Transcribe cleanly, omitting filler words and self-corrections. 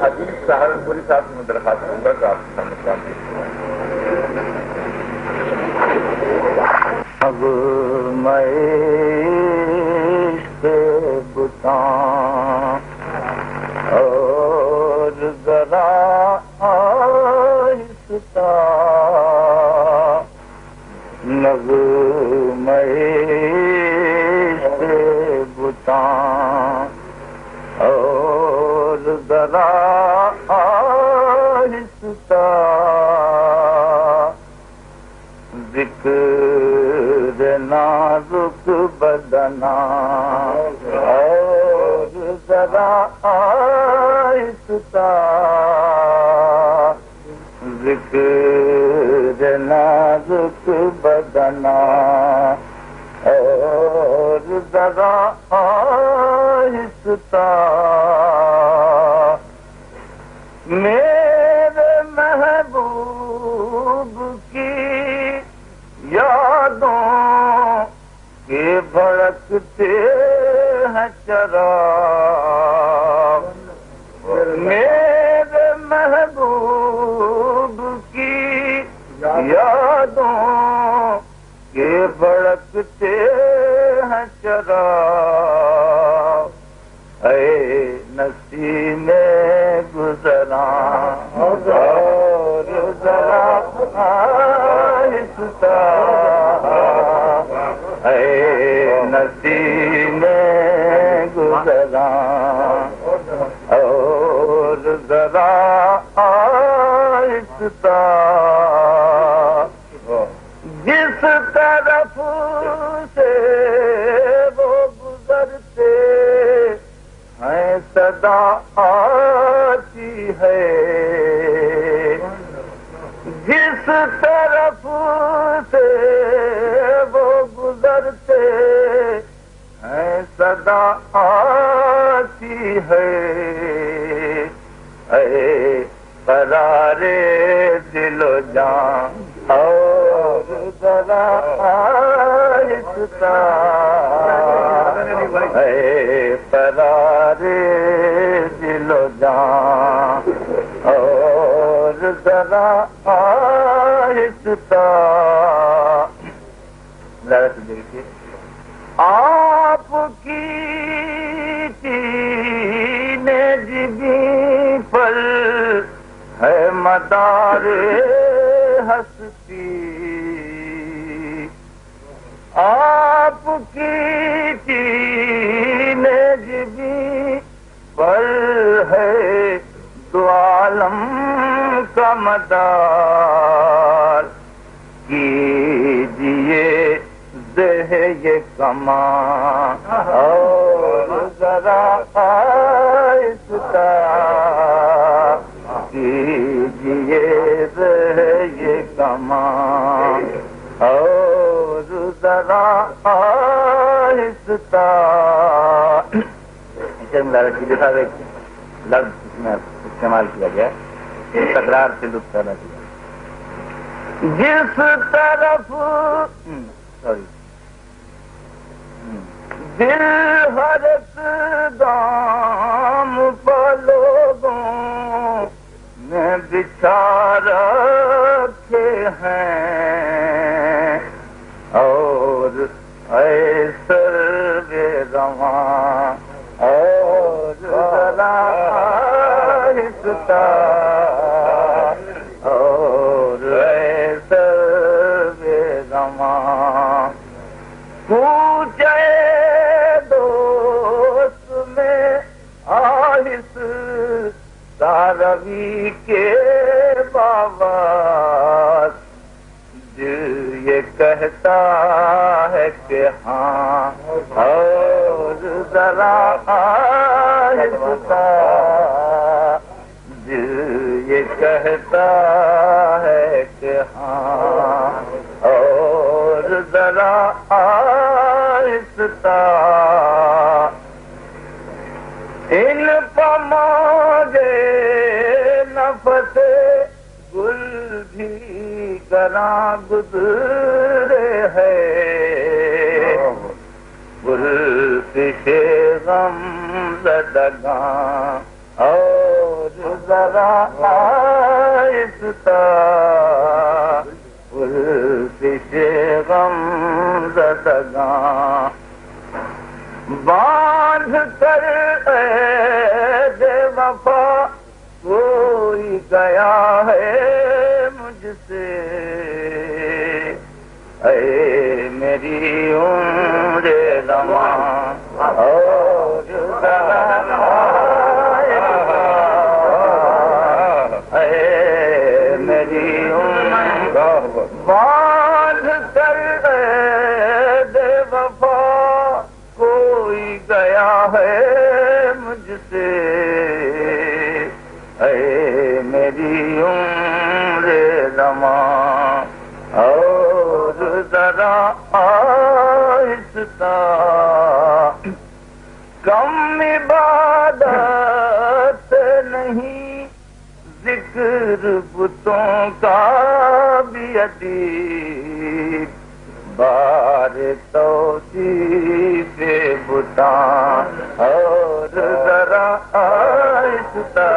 حدیث سہارنپوری صاحب سے میں درخواست کروں گا کہ آپ کے سامنے کام اب میں بتاں اور ذرا آہستہ نغمے سے بتاں اور ذرا آہستہ ذکر نازک بدنا اور ذرا آہستہ ذکر نازک بدنا اور ذرا آہستہ میرے محبوب کی یادوں کے بھڑکتے ہیں چراغ میرے محبوب کی یادوں کے بھڑکتے ہیں چراغ اے نسیم گزراں اور ذرا آہستہ اے نسیم گزراں اور ذرا آہستہ جس طرف سے وہ گزرتے ہیں صدا آتی ہے جس طرف سے وہ گزرتے ہیں صدا آتی ہے اے قرار دل و جان اور ذرا آہستہ اے قرار دل و جان اور ذرا آہستہ ذرا سے دیکھیے آپ کی تینے جبی پر ہے مدار ہستی آپ کی تینے جبی پر ہے دو عالم کا مدار کیجیے دہ یہ کمان اور ذرا آہستہ کیجیے دہ یہ کمان اور ذرا آہستہ صاحب ایک لفظ اس میں استعمال کیا گیا تکرار سے لطف پیدا کیا جس طرف دل ہر اقدام پر لوگوں نے بچھا رکھے ہیں اور اے سرو رواں اور ذرا آہستہ اور اے سرو رواں کوچے دوست میں آہستہ روی کے باوات دل یہ کہتا ہے کہ ہاں اور ذرا آہستہ دل یہ کہتا ہے کہ ہاں اور ذرا آہستہ ان پماگے نفس گل بھی گراں گزرے ہے گل پیشے غم زدگاں اور ذرا آہستہ پرسش غم زدگاں باندھ کر عہد وفا کوئی گیا ہے مجھ سے اے میری عمر زمان اور ذرا اے میری عمر باندھ کر عہد وفا کوئی گیا ہے مجھ سے اے میری عمر زمان اور ذرا آہستہ کم عبادت نہیں ذکر بتوں کا بھی ادیب بار توصیف بتاں اور ذرا آہستہ